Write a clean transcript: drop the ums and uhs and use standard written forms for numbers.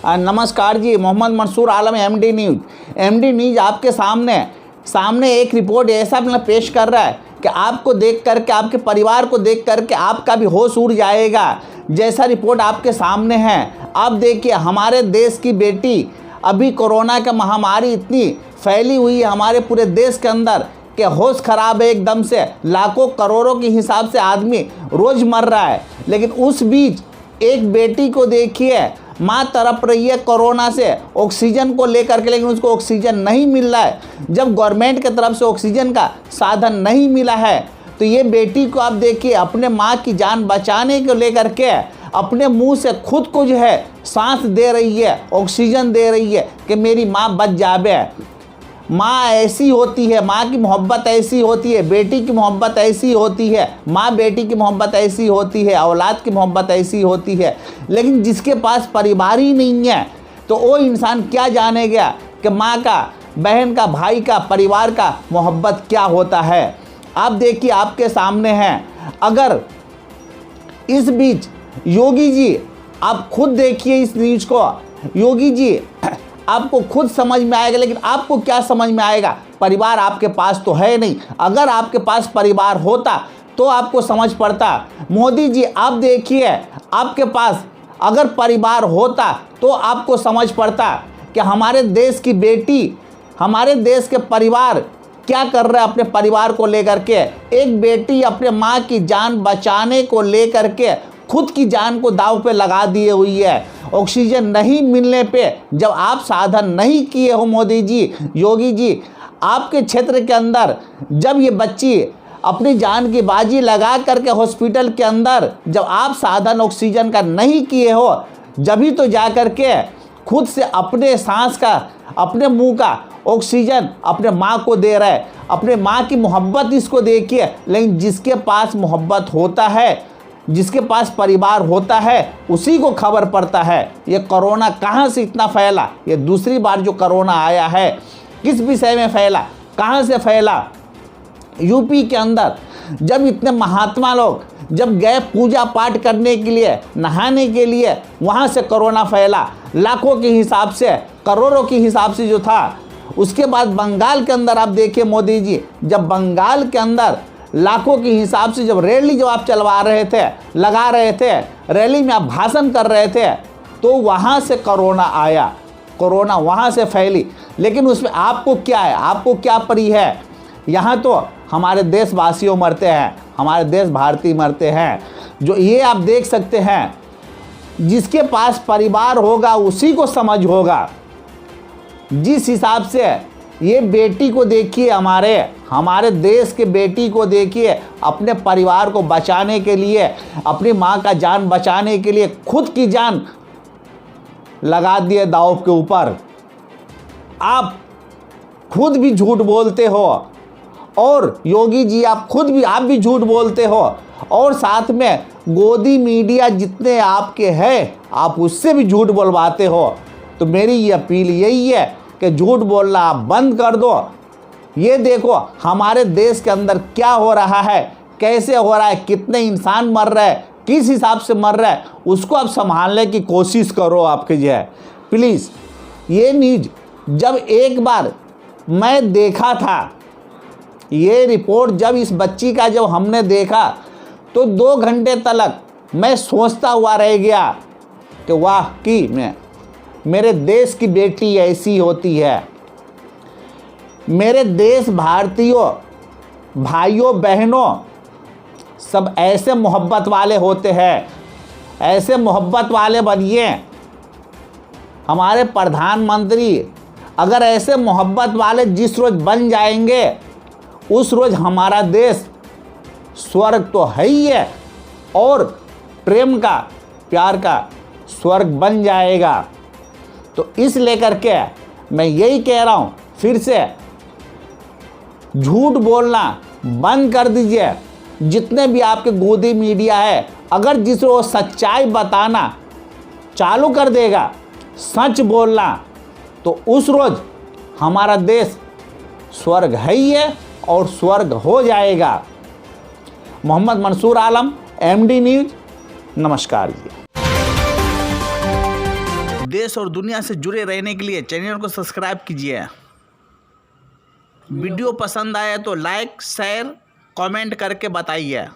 नमस्कार जी, Mohammad Mansoor Alam, MD news आपके सामने एक रिपोर्ट ऐसा पेश कर रहा है कि आपको देख करके, आपके परिवार को देख करके आपका भी होश उड़ जाएगा। जैसा रिपोर्ट आपके सामने है, आप देखिए, हमारे देश की बेटी, अभी कोरोना का महामारी इतनी फैली हुई है हमारे पूरे देश के अंदर कि होश खराब है एकदम से। लाखों करोड़ों के हिसाब से आदमी रोज़ मर रहा है, लेकिन उस बीच एक बेटी को देखिए, माँ तड़प रही है कोरोना से ऑक्सीजन को लेकर के, लेकिन उसको ऑक्सीजन नहीं मिल रहा है। जब गवर्नमेंट की तरफ से ऑक्सीजन का साधन नहीं मिला है, तो ये बेटी को आप देखिए, अपने माँ की जान बचाने को लेकर के अपने मुंह से खुद को जो है सांस दे रही है, ऑक्सीजन दे रही है कि मेरी माँ बच जावे। माँ ऐसी होती है, माँ की मोहब्बत ऐसी होती है, बेटी की मोहब्बत ऐसी होती है, माँ बेटी की मोहब्बत ऐसी होती है, औलाद की मोहब्बत ऐसी होती है। लेकिन जिसके पास परिवार ही नहीं है, तो वो इंसान क्या जानेगा कि माँ का, बहन का, भाई का, परिवार का मोहब्बत क्या होता है। आप देखिए, आपके सामने हैं। अगर इस बीच योगी जी, आप खुद देखिए इस न्यूज़ को, योगी जी आपको खुद समझ में आएगा, लेकिन आपको क्या समझ में आएगा, परिवार आपके पास तो है नहीं। अगर आपके पास परिवार होता तो आपको समझ पड़ता। मोदी जी, आप देखिए, आपके पास अगर परिवार होता तो आपको समझ पड़ता कि हमारे देश की बेटी, हमारे देश के परिवार क्या कर रहे हैं अपने परिवार को लेकर के। एक बेटी अपने माँ की जान बचाने को लेकर के खुद की जान को दांव पे लगा दिए हुई है। ऑक्सीजन नहीं मिलने पे जब आप साधन नहीं किए हो, मोदी जी, योगी जी, आपके क्षेत्र के अंदर जब ये बच्ची अपनी जान की बाजी लगा करके हॉस्पिटल के अंदर जब आप साधन ऑक्सीजन का नहीं किए हो, जब ही तो जा कर के खुद से अपने सांस का, अपने मुंह का ऑक्सीजन अपने माँ को दे रहा है। अपने माँ की मोहब्बत इसको देखिए। लेकिन जिसके पास मोहब्बत होता है, जिसके पास परिवार होता है, उसी को खबर पड़ता है ये कोरोना कहाँ से इतना फैला। ये दूसरी बार जो कोरोना आया है, किस विषय में फैला, कहाँ से फैला। यूपी के अंदर जब इतने महात्मा लोग जब गए पूजा पाठ करने के लिए, नहाने के लिए, वहाँ से कोरोना फैला। लाखों के हिसाब से, करोड़ों के हिसाब से जो था। उसके बाद बंगाल के अंदर आप देखिए मोदी जी, जब बंगाल के अंदर लाखों के हिसाब से जब रैली जो आप चलवा रहे थे, लगा रहे थे, रैली में आप भाषण कर रहे थे, तो वहाँ से कोरोना आया, कोरोना वहाँ से फैली। लेकिन उसमें आपको क्या है, आपको क्या परी है। यहाँ तो हमारे देशवासियों मरते हैं, हमारे देश भारतीय मरते हैं। जो ये आप देख सकते हैं, जिसके पास परिवार होगा उसी को समझ होगा। जिस हिसाब से ये बेटी को देखिए, हमारे देश के बेटी को देखिए, अपने परिवार को बचाने के लिए, अपनी माँ का जान बचाने के लिए खुद की जान लगा दिए दांव के ऊपर। आप खुद भी झूठ बोलते हो, और योगी जी आप भी झूठ बोलते हो, और साथ में गोदी मीडिया जितने आपके हैं, आप उससे भी झूठ बोलवाते हो। तो मेरी ये अपील यही है कि झूठ बोलना आप बंद कर दो। ये देखो हमारे देश के अंदर क्या हो रहा है, कैसे हो रहा है, कितने इंसान मर रहे हैं, किस हिसाब से मर रहा है, उसको आप संभालने की कोशिश करो। आपके जो है प्लीज़, ये न्यूज़ जब एक बार मैं देखा था, ये रिपोर्ट जब इस बच्ची का जब हमने देखा, तो 2 घंटे तक मैं सोचता हुआ रह गया कि वाह, कि मेरे देश की बेटी ऐसी होती है। मेरे देश भारतीयों, भाइयों बहनों, सब ऐसे मोहब्बत वाले होते हैं। ऐसे मोहब्बत वाले बनिए। हमारे प्रधानमंत्री अगर ऐसे मोहब्बत वाले जिस रोज़ बन जाएंगे, उस रोज़ हमारा देश स्वर्ग तो है ही है, और प्रेम का, प्यार का स्वर्ग बन जाएगा। तो इस लेकर के मैं यही कह रहा हूँ, फिर से झूठ बोलना बंद कर दीजिए। जितने भी आपके गोदी मीडिया है, अगर जिस रोज सच्चाई बताना चालू कर देगा, सच बोलना, तो उस रोज हमारा देश स्वर्ग है ही है और स्वर्ग हो जाएगा। मोहम्मद मंसूर आलम, एमडी न्यूज़, नमस्कार जी। देश और दुनिया से जुड़े रहने के लिए चैनल को सब्सक्राइब कीजिए। वीडियो पसंद आया तो लाइक शेयर कमेंट करके बताइए।